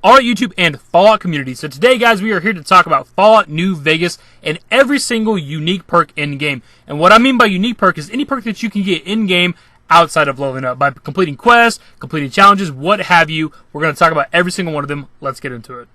Alright YouTube and Fallout community, so today guys we are here to talk about Fallout New Vegas and every single unique perk in-game. And what I mean by unique perk is any perk that you can get in-game outside of leveling up by completing quests, completing challenges, what have you. We're going to talk about every single one of them. Let's get into it.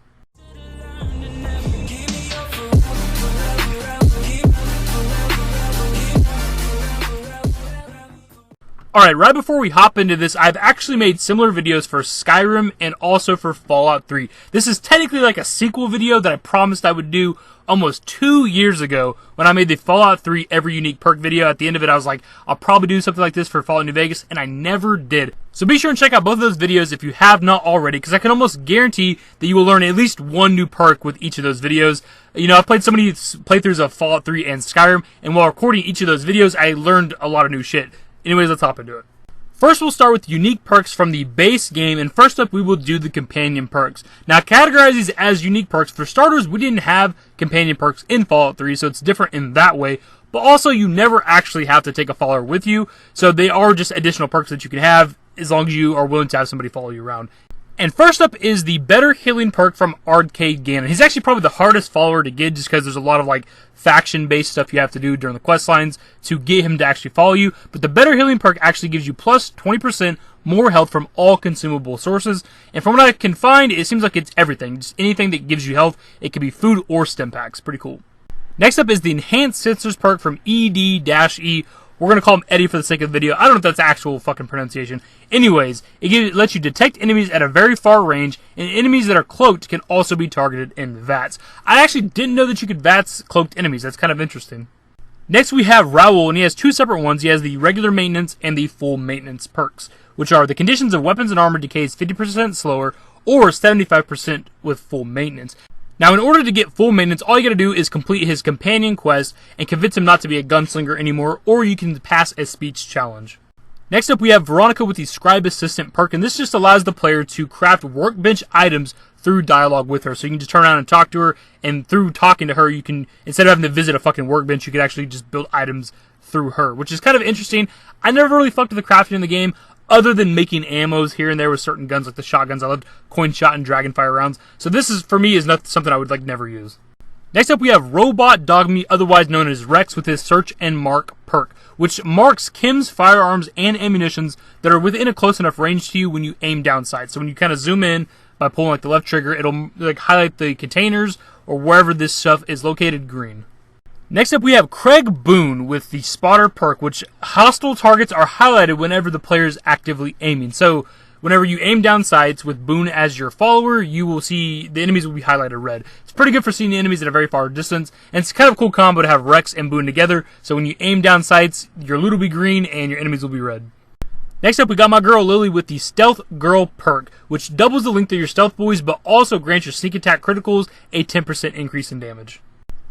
Alright, right before we hop into this, I've actually made similar videos for Skyrim and also for Fallout 3. This is technically like a sequel video that I promised I would do almost 2 years ago when I made the Fallout 3 Every Unique Perk video. At the end of it, I was like, I'll probably do something like this for Fallout New Vegas, and I never did. So be sure and check out both of those videos if you have not already, because I can almost guarantee that you will learn at least one new perk with each of those videos. You know, I've played so many playthroughs of Fallout 3 and Skyrim, and while recording each of those videos, I learned a lot of new shit. Anyways, let's hop into it. First, we'll start with unique perks from the base game, and first up, we will do the companion perks. Now, categorize these as unique perks. For starters, we didn't have companion perks in Fallout 3, so it's different in that way. But also, you never actually have to take a follower with you, so they are just additional perks that you can have as long as you are willing to have somebody follow you around. And first up is the Better Healing perk from Arcade Gannon. He's actually probably the hardest follower to get just because there's a lot of like faction-based stuff you have to do during the quest lines to get him to actually follow you. But the Better Healing perk actually gives you plus 20% more health from all consumable sources. And from what I can find, it seems like it's everything. Just anything that gives you health. It could be food or stim packs. Pretty cool. Next up is the Enhanced Sensors perk from ED-E. We're going to call him Eddie for the sake of the video. I don't know if that's actual fucking pronunciation. Anyways, it lets you detect enemies at a very far range, and enemies that are cloaked can also be targeted in VATS. I actually didn't know that you could VATS cloaked enemies. That's kind of interesting. Next we have Raoul, and he has two separate ones. He has the regular maintenance and the full maintenance perks, which are the conditions of weapons and armor decays 50% slower or 75% with full maintenance. Now, in order to get full maintenance, all you gotta do is complete his companion quest and convince him not to be a gunslinger anymore, or you can pass a speech challenge. Next up, we have Veronica with the Scribe Assistant perk, and this just allows the player to craft workbench items through dialogue with her. So you can just turn around and talk to her, and through talking to her, you can, instead of having to visit a fucking workbench, you can actually just build items through her, which is kind of interesting. I never really fucked with the crafting in the game, other than making ammos here and there with certain guns like the shotguns. I loved coin shot and dragonfire rounds. So this is, for me, is not something I would like never use. Next up we have Robot Dogmeat, otherwise known as Rex, with his Search and Mark perk, which marks Kim's firearms and ammunitions that are within a close enough range to you when you aim down sight. So when you kind of zoom in by pulling like the left trigger, it'll like highlight the containers or wherever this stuff is located green. Next up, we have Craig Boone with the Spotter perk, which hostile targets are highlighted whenever the player is actively aiming. So, whenever you aim down sights with Boone as your follower, you will see the enemies will be highlighted red. It's pretty good for seeing the enemies at a very far distance, and it's kind of a cool combo to have Rex and Boone together. So when you aim down sights, your loot will be green and your enemies will be red. Next up, we got my girl Lily with the Stealth Girl perk, which doubles the length of your stealth buoys, but also grants your sneak attack criticals a 10% increase in damage.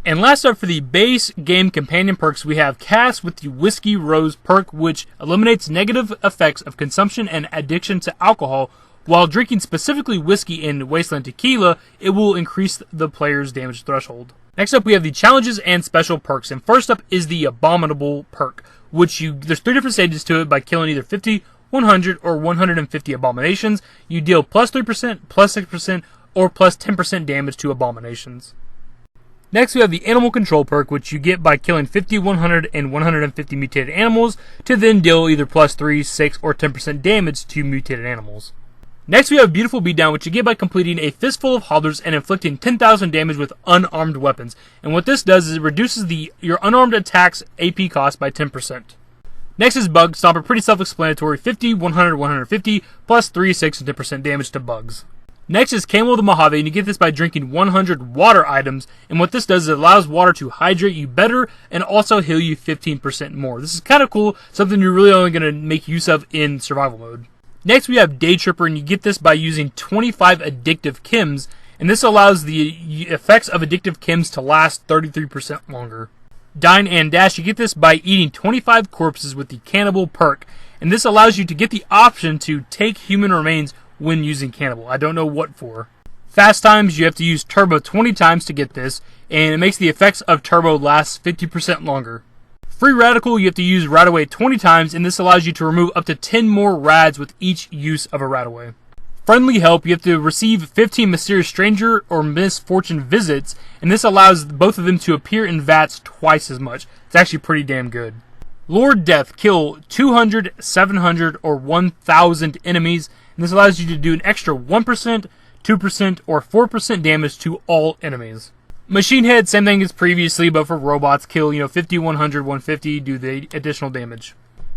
And last up for the base game companion perks, we have Cass with the Whiskey Rose perk, which eliminates negative effects of consumption and addiction to alcohol. While drinking specifically whiskey and Wasteland Tequila, it will increase the player's damage threshold. Next up, we have the challenges and special perks. And first up is the Abominable perk, which there's 3 different stages to it. By killing either 50, 100, or 150 abominations, you deal plus 3%, plus 6%, or plus 10% damage to abominations. Next, we have the Animal Control perk, which you get by killing 50, 100, and 150 mutated animals to then deal either plus 3, 6, or 10% damage to mutated animals. Next, we have Beautiful Beatdown, which you get by completing a fistful of holders and inflicting 10,000 damage with unarmed weapons. And what this does is it reduces your unarmed attacks AP cost by 10%. Next is Bug Stomper, pretty self-explanatory, 50, 100, 150, plus 3, 6, and 10% damage to bugs. Next is Camel the Mojave, and you get this by drinking 100 water items, and what this does is it allows water to hydrate you better and also heal you 15% more. This is kind of cool, something you're really only going to make use of in survival mode. Next we have Day Tripper, and you get this by using 25 addictive chems, and this allows the effects of addictive chems to last 33% longer. Dine and Dash, you get this by eating 25 corpses with the Cannibal perk, and this allows you to get the option to take human remains when using Cannibal. I don't know what for. Fast Times, you have to use Turbo 20 times to get this, and it makes the effects of Turbo last 50% longer. Free Radical, you have to use Radaway 20 times, and this allows you to remove up to 10 more rads with each use of a Radaway. Friendly help, you have to receive 15 mysterious stranger or misfortune visits, and this allows both of them to appear in VATS twice as much. It's actually pretty damn good. Lord Death, kill 200, 700, or 1,000 enemies, and this allows you to do an extra 1%, 2%, or 4% damage to all enemies. Machine Head, same thing as previously, but for robots, kill 50, 100, 150, do the additional damage.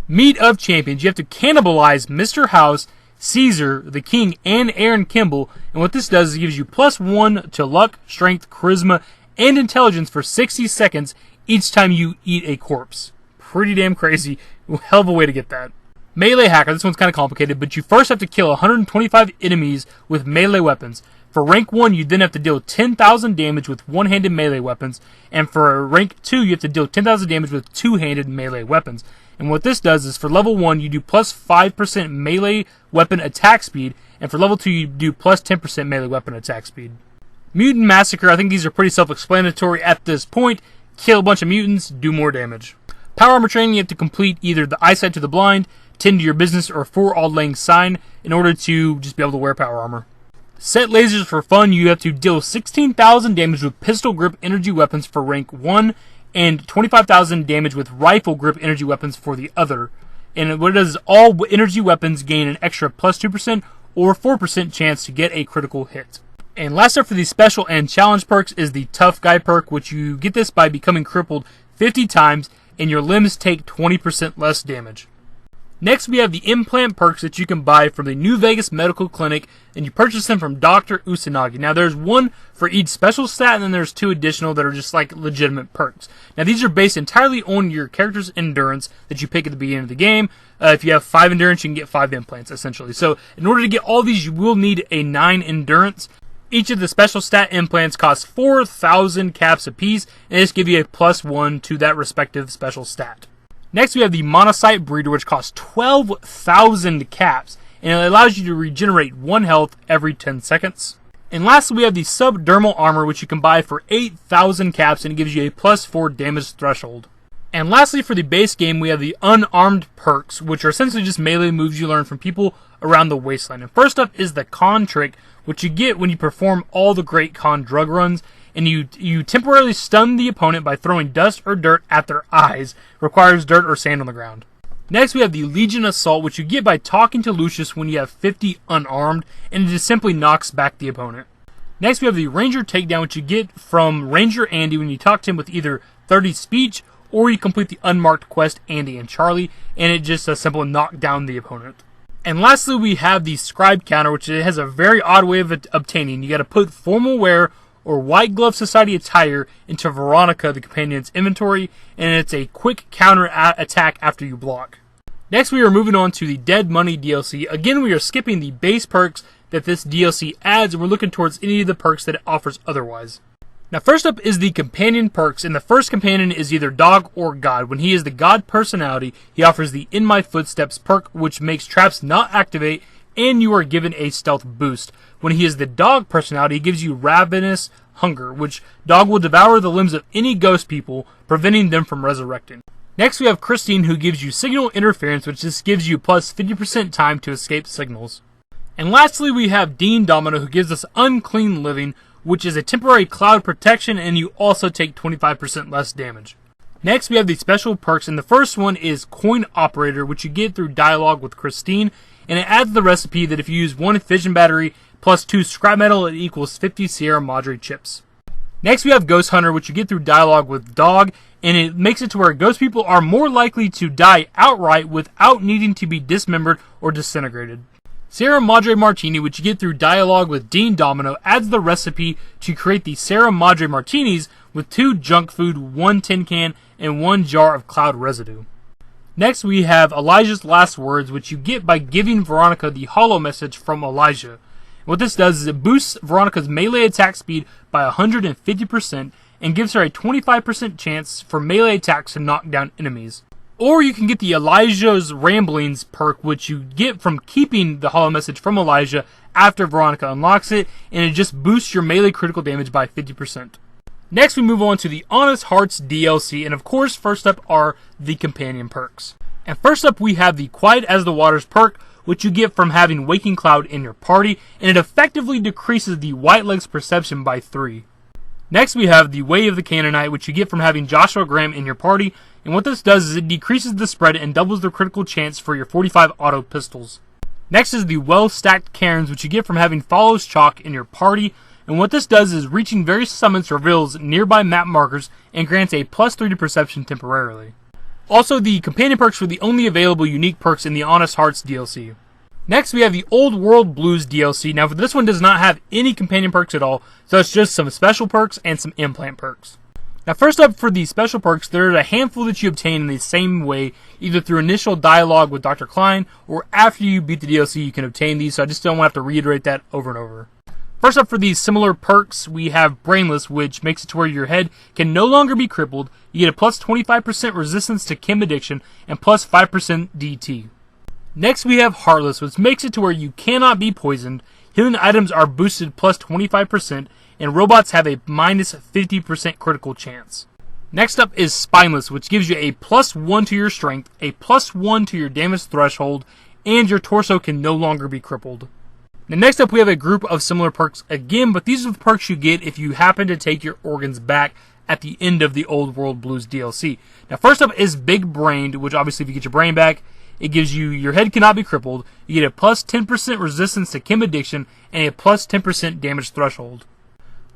Meat of Champions, you have to cannibalize Mr. House, Caesar, the King, and Aaron Kimball, and what this does is it gives you +1 to luck, strength, charisma, and intelligence for 60 seconds each time you eat a corpse. Pretty damn crazy. Hell of a way to get that. Melee Hacker, this one's kind of complicated, but you first have to kill 125 enemies with melee weapons. For rank 1, you then have to deal 10,000 damage with one-handed melee weapons, and for rank 2, you have to deal 10,000 damage with two-handed melee weapons. And what this does is for level 1, you do +5% melee weapon attack speed, and for level 2, you do +10% melee weapon attack speed. Mutant Massacre, I think these are pretty self-explanatory at this point. Kill a bunch of mutants, do more damage. Power Armor Training, you have to complete either the Eyesight to the Blind, Tend to Your Business, or 4 Auld Lang Syne in order to just be able to wear power armor. Set Lasers for fun, you have to deal 16,000 damage with pistol grip energy weapons for rank 1, and 25,000 damage with rifle grip energy weapons for the other. And what it does is all energy weapons gain an extra +2% or 4% chance to get a critical hit. And last up for the special and challenge perks is the Tough Guy perk, which you get this by becoming crippled 50 times and your limbs take 20% less damage. Next, we have the implant perks that you can buy from the New Vegas Medical Clinic, and you purchase them from Dr. Usanagi. Now, there's one for each special stat, and then there's 2 additional that are just like legitimate perks. Now, these are based entirely on your character's endurance that you pick at the beginning of the game. If you have 5 endurance, you can get 5 implants, essentially. So, in order to get all these, you will need a 9 endurance. Each of the special stat implants costs 4,000 caps apiece, and they just give you a +1 to that respective special stat. Next, we have the Monocyte Breeder, which costs 12,000 caps, and it allows you to regenerate 1 health every 10 seconds. And lastly, we have the Subdermal Armor, which you can buy for 8,000 caps, and it gives you a +4 damage threshold. And lastly, for the base game, we have the Unarmed Perks, which are essentially just melee moves you learn from people around the wasteland. And first up is the Con Trick, which you get when you perform all the Great Con drug runs, and you temporarily stun the opponent by throwing dust or dirt at their eyes. Requires dirt or sand on the ground. Next, we have the Legion Assault, which you get by talking to Lucius when you have 50 unarmed, and it just simply knocks back the opponent. Next, we have the Ranger Takedown, which you get from Ranger Andy when you talk to him with either 30 speech, or you complete the unmarked quest Andy and Charlie, and it just a simple knock down the opponent. And lastly, we have the Scribe Counter, which it has a very odd way of obtaining. You got to put formal wear or White Glove Society attire into Veronica, the companion's inventory, and it's a quick counter attack after you block. Next, we are moving on to the Dead Money DLC. Again, we are skipping the base perks that this DLC adds, and we're looking towards any of the perks that it offers otherwise. Now, first up is the companion perks, and the first companion is either dog or god. When he is the god personality, he offers the In My Footsteps perk, which makes traps not activate, and you are given a stealth boost. When he is the dog personality, he gives you Ravenous Hunger, which dog will devour the limbs of any ghost people, preventing them from resurrecting. Next, we have Christine, who gives you Signal Interference, which just gives you plus 50% time to escape signals. And lastly, we have Dean Domino, who gives us Unclean Living, which is a temporary cloud protection, and you also take 25% less damage. Next, we have the special perks, and the first one is Coin Operator, which you get through dialogue with Christine, and it adds the recipe that if you use 1 fission battery plus 2 scrap metal, it equals 50 Sierra Madre chips. Next, we have Ghost Hunter, which you get through dialogue with Dog, and it makes it to where ghost people are more likely to die outright without needing to be dismembered or disintegrated. Sierra Madre Martini, which you get through dialogue with Dean Domino, adds the recipe to create the Sierra Madre Martinis with 2 junk food, 1 tin can, and 1 jar of cloud residue. Next, we have Elijah's Last Words, which you get by giving Veronica the hollow message from Elijah. What this does is it boosts Veronica's melee attack speed by 150% and gives her a 25% chance for melee attacks to knock down enemies. Or you can get the Elijah's Ramblings perk, which you get from keeping the hollow message from Elijah after Veronica unlocks it, and it just boosts your melee critical damage by 50%. Next, we move on to the Honest Hearts DLC, and of course, first up are the companion perks. And first up, we have the Quiet as the Waters perk, which you get from having Waking Cloud in your party, and it effectively decreases the White Leg's perception by 3. Next we have the Way of the Canaanite, which you get from having Joshua Graham in your party, and what this does is it decreases the spread and doubles the critical chance for your 45 auto pistols. Next is the Well-Stacked Cairns, which you get from having Follows Chalk in your party, and what this does is reaching various summits reveals nearby map markers and grants a +3 to perception temporarily. Also, the companion perks were the only available unique perks in the Honest Hearts DLC. Next, we have the Old World Blues DLC. Now, for this one does not have any companion perks at all, so it's just some special perks and some implant perks. Now, first up for the special perks, there are a handful that you obtain in the same way, either through initial dialogue with Dr. Klein, or after you beat the DLC, you can obtain these, so I just don't want to have to reiterate that over and over. First up for these similar perks, we have Brainless, which makes it to where your head can no longer be crippled. You get a plus 25% resistance to chem addiction and plus 5% DT. Next we have Heartless, which makes it to where you cannot be poisoned. Healing items are boosted plus 25%, and robots have a minus 50% critical chance. Next up is Spineless, which gives you a plus 1 to your strength, a plus 1 to your damage threshold, and your torso can no longer be crippled. Now, next up we have a group of similar perks again, but these are the perks you get if you happen to take your organs back at the end of the Old World Blues DLC. Now, first up is Big Brained, which obviously if you get your brain back, it gives you your head cannot be crippled, you get a plus 10% resistance to chem addiction, and a plus 10% damage threshold.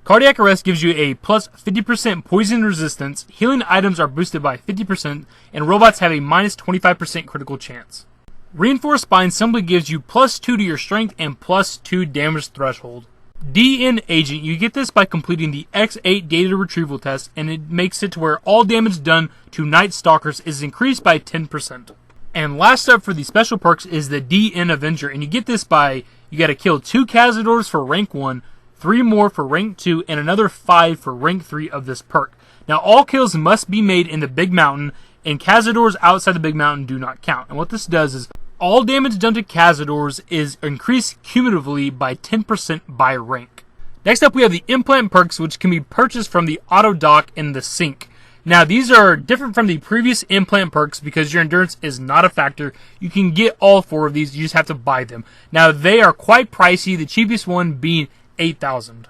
Cardiac Arrest gives you a plus 50% poison resistance, healing items are boosted by 50%, and robots have a minus 25% critical chance. Reinforced Spine simply gives you plus 2 to your strength and plus 2 damage threshold. DN Agent, you get this by completing the X8 data retrieval test, and it makes it to where all damage done to Night Stalkers is increased by 10%. And last up for the special perks is the DN Avenger, and you get this by, you gotta kill 2 Cazadors for rank 1, 3 more for rank 2, and another 5 for rank 3 of this perk. Now all kills must be made in the Big Mountain, and Cazadors outside the Big Mountain do not count. And what this does is, all damage done to Cazadors is increased cumulatively by 10% by rank. Next up we have the implant perks, which can be purchased from the auto dock in the sink. Now these are different from the previous implant perks because your endurance is not a factor. You can get all 4 of these, you just have to buy them. Now they are quite pricey, the cheapest one being 8,000.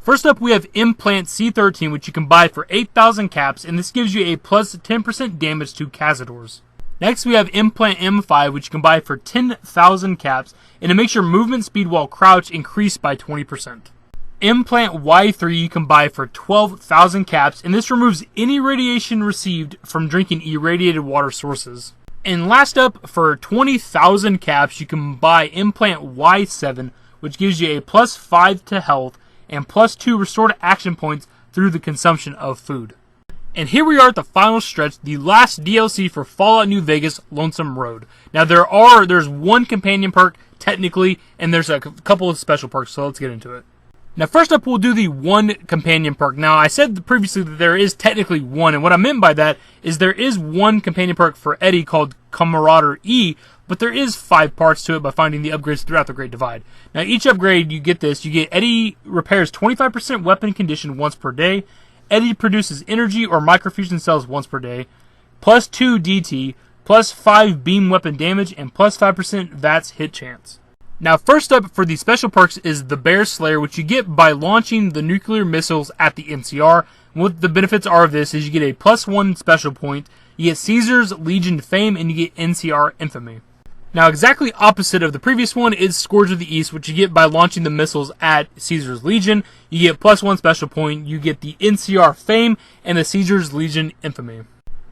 First up we have Implant C13, which you can buy for 8,000 caps, and this gives you a plus 10% damage to Cazadors. Next we have Implant M5, which you can buy for 10,000 caps, and it makes your movement speed while crouched increase by 20%. Implant Y3 you can buy for 12,000 caps, and this removes any radiation received from drinking irradiated water sources. And last up, for 20,000 caps, you can buy Implant Y7, which gives you a plus 5 to health, and plus 2 restored action points through the consumption of food. And here we are at the final stretch, the last DLC for Fallout New Vegas, Lonesome Road. Now there's one companion perk, technically, and there's a couple of special perks, so let's get into it. Now first up, we'll do the one companion perk. Now I said previously that there is technically one, and what I meant by that is there is one companion perk for Eddie called Camaraderie, but there is 5 parts to it by finding the upgrades throughout the Great Divide. Now each upgrade, you get Eddie repairs 25% weapon condition once per day, Eddie produces energy or microfusion cells once per day, plus 2 DT, plus 5 beam weapon damage, and plus 5% VATS hit chance. Now first up for the special perks is the Bear Slayer, which you get by launching the nuclear missiles at the NCR. What the benefits are of this is you get a plus 1 special point, you get Caesar's Legion Fame, and you get NCR Infamy. Now exactly opposite of the previous one is Scourge of the East, which you get by launching the missiles at Caesar's Legion. You get plus 1 special point, you get the NCR Fame, and the Caesar's Legion Infamy.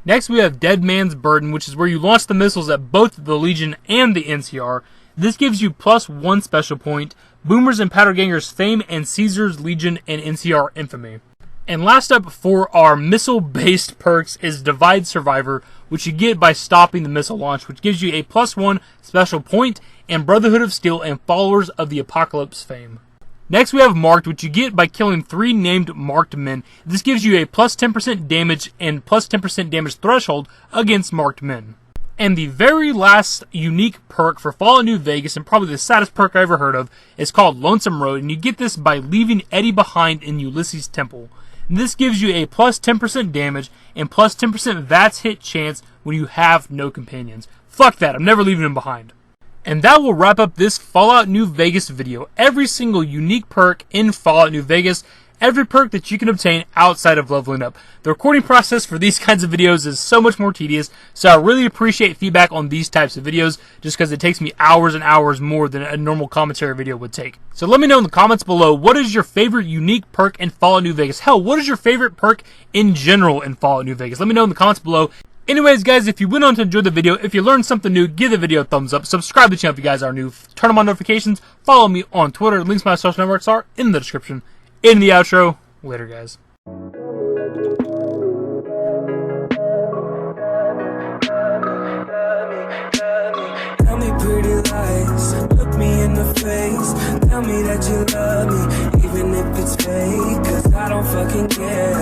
Next we have Dead Man's Burden, which is where you launch the missiles at both the Legion and the NCR. This gives you plus 1 special point, Boomers and Powdergangers Fame, and Caesar's Legion and NCR Infamy. And last up for our missile-based perks is Divide Survivor, which you get by stopping the missile launch, which gives you a plus 1 special point, and Brotherhood of Steel and Followers of the Apocalypse Fame. Next we have Marked, which you get by killing 3 named marked men. This gives you a plus 10% damage and plus 10% damage threshold against marked men. And the very last unique perk for Fallout New Vegas, and probably the saddest perk I ever heard of, is called Lonesome Road, and you get this by leaving Eddie behind in Ulysses' Temple. And this gives you a plus 10% damage and plus 10% VATS hit chance when you have no companions. Fuck that, I'm never leaving him behind. And that will wrap up this Fallout New Vegas video. Every single unique perk in Fallout New Vegas, every perk that you can obtain outside of leveling up. The recording process for these kinds of videos is so much more tedious, so I really appreciate feedback on these types of videos, just because it takes me hours and hours more than a normal commentary video would take. So let me know in the comments below, what is your favorite unique perk in Fallout New Vegas? Hell, what is your favorite perk in general in Fallout New Vegas? Let me know in the comments below. Anyways, guys, if you went on to enjoy the video, if you learned something new, give the video a thumbs up. Subscribe to the channel if you guys are new. Turn on my notifications. Follow me on Twitter. Links to my social networks are in the description. In the outro. Later, guys. Tell me pretty lies, look me in the face. Tell me that you love me, even if it's fake. 'Cause I don't fucking care.